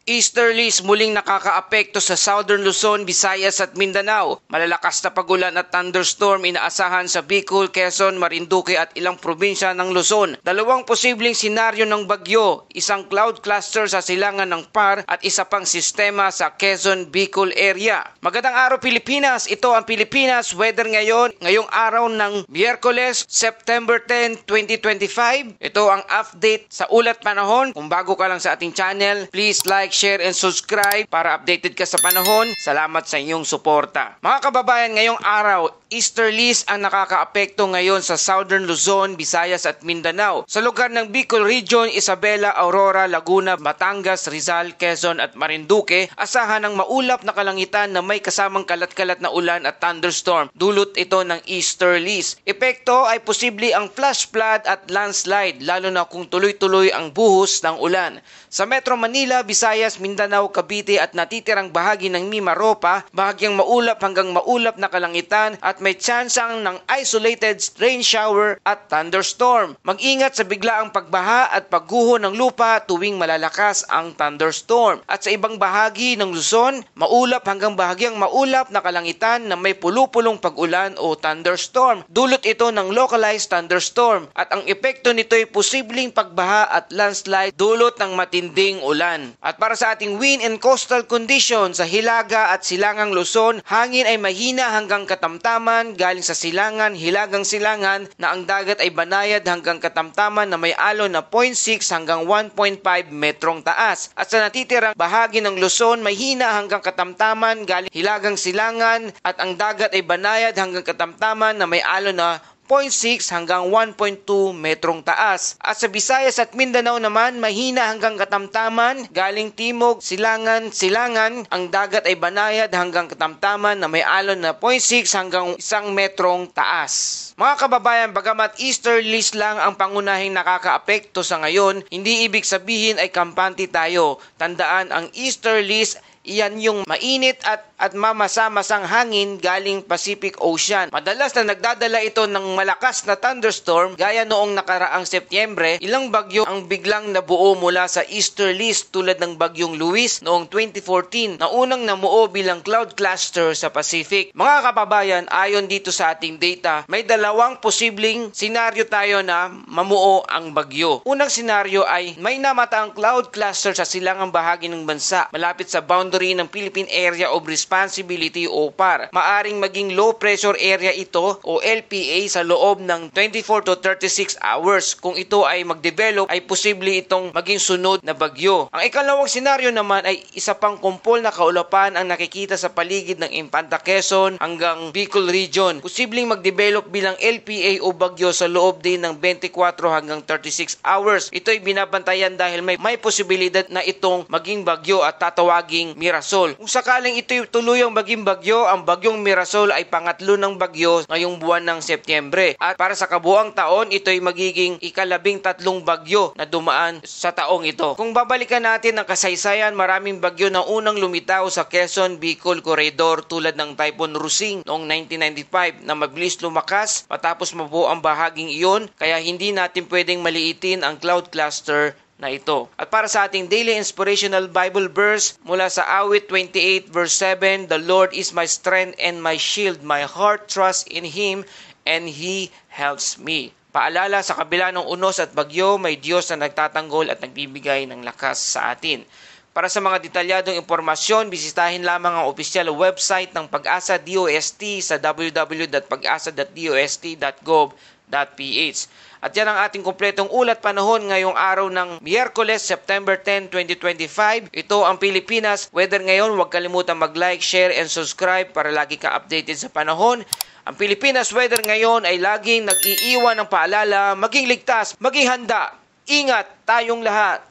Easterlies muling nakakaapekto sa Southern Luzon, Visayas at Mindanao. Malalakas na pagulan at thunderstorm inaasahan sa Bicol, Quezon, Marinduque at ilang probinsya ng Luzon. Dalawang posibleng senaryo ng bagyo, isang cloud cluster sa silangan ng PAR at isa pang sistema sa Quezon, Bicol area. Magandang araw Pilipinas, ito ang Pilipinas Weather ngayong araw ng Miyerkules, September 10, 2025. Ito ang update sa ulat panahon. Kung bago ka lang sa ating channel, please like, share and subscribe para updated ka sa panahon. Salamat sa inyong suporta. Mga kababayan, ngayong araw, easterlies ang nakakaapekto ngayon sa Southern Luzon, Visayas at Mindanao. Sa lugar ng Bicol Region, Isabela, Aurora, Laguna, Batangas, Rizal, Quezon at Marinduque, asahan ng maulap na kalangitan na may kasamang kalat-kalat na ulan at thunderstorm. Dulot ito ng easterlies. Epekto ay posible ang flash flood at landslide, lalo na kung tuloy-tuloy ang buhos ng ulan. Sa Metro Manila, Visayas, Mindanao, Cavite at natitirang bahagi ng Mimaropa, bahagyang maulap hanggang maulap na kalangitan at may tsansang ng isolated rain shower at thunderstorm. Mag-ingat sa biglaang pagbaha at pagguho ng lupa tuwing malalakas ang thunderstorm. At sa ibang bahagi ng Luzon, maulap hanggang bahagyang maulap na kalangitan na may pulupulong pag-ulan o thunderstorm. Dulot ito ng localized thunderstorm at ang epekto nito ay posibleng pagbaha at landslide dulot ng matinding ulan. At para sa ating wind and coastal condition sa Hilaga at Silangang Luzon, hangin ay mahina hanggang katamtaman galing sa silangan, hilagang silangan na ang dagat ay banayad hanggang katamtaman na may alon na 0.6 hanggang 1.5 metrong taas. At sa natitirang bahagi ng Luzon, mahina hanggang katamtaman galing hilagang silangan at ang dagat ay banayad hanggang katamtaman na may alon na 0.6 hanggang 1.2 metrong taas. At sa Visayas at Mindanao naman, mahina hanggang katamtaman, galing timog, silangan, ang dagat ay banayad hanggang katamtaman na may alon na 0.6 hanggang 1 metrong taas. Mga kababayan, bagamat easterlies lang ang pangunahing nakakaapekto sa ngayon, hindi ibig sabihin ay kampante tayo. Tandaan, ang easterlies, iyan yung mainit at mamasa-masang hangin galing Pacific Ocean. Madalas na nagdadala ito ng malakas na thunderstorm gaya noong nakaraang Setyembre. Ilang bagyo ang biglang nabuo mula sa easterlies tulad ng bagyong Luis noong 2014 na unang namuo bilang cloud cluster sa Pacific. Mga kababayan, ayon dito sa ating data, may dalawang posibleng senaryo tayo na mamuo ang bagyo. Unang senaryo ay may namataang cloud cluster sa silangang bahagi ng bansa malapit sa boundary ng Philippine Area of Responsibility o PAR. Maaring maging low pressure area ito o LPA sa loob ng 24 to 36 hours. Kung ito ay mag-develop, ay posible itong maging sunod na bagyo. Ang ikalawang senaryo naman ay isa pang kumpol na kaulapan ang nakikita sa paligid ng Infanta Quezon hanggang Bicol Region. Posibleng mag-develop bilang LPA o bagyo sa loob din ng 24 hanggang 36 hours. Ito ay binabantayan dahil may posibilidad na itong maging bagyo at tatawaging Mirasol. Kung sakaling ito'y tuluyang maging bagyo, ang bagyong Mirasol ay pangatlo ng bagyo ngayong buwan ng Setyembre. At para sa kabuang taon, ito'y magiging ika-13 bagyo na dumaan sa taong ito. Kung babalikan natin ang kasaysayan, maraming bagyo na unang lumitaw sa Quezon, Bicol Corridor tulad ng Typhoon Rusing noong 1995 na mabilis lumakas matapos mabuo ang bahaging iyon, kaya hindi natin pwedeng maliitin ang cloud cluster na ito. At para sa ating daily inspirational Bible verse mula sa Awit 28 verse 7, "The Lord is my strength and my shield. My heart trusts in Him and He helps me." Paalala, sa kabila ng unos at bagyo, may Diyos na nagtatanggol at nagbibigay ng lakas sa atin. Para sa mga detalyadong impormasyon, bisitahin lamang ang opisyal website ng Pag-asa DOST sa www.pagasa.dost.gov.ph. At yan ang ating kumpletong ulat panahon ngayong araw ng Miyerkules, September 10, 2025. Ito ang Pilipinas Weather ngayon. Huwag kalimutan mag-like, share, and subscribe para lagi ka updated sa panahon. Ang Pilipinas Weather ngayon ay laging nag-iiwan ng paalala, maging ligtas, maging handa. Ingat tayong lahat!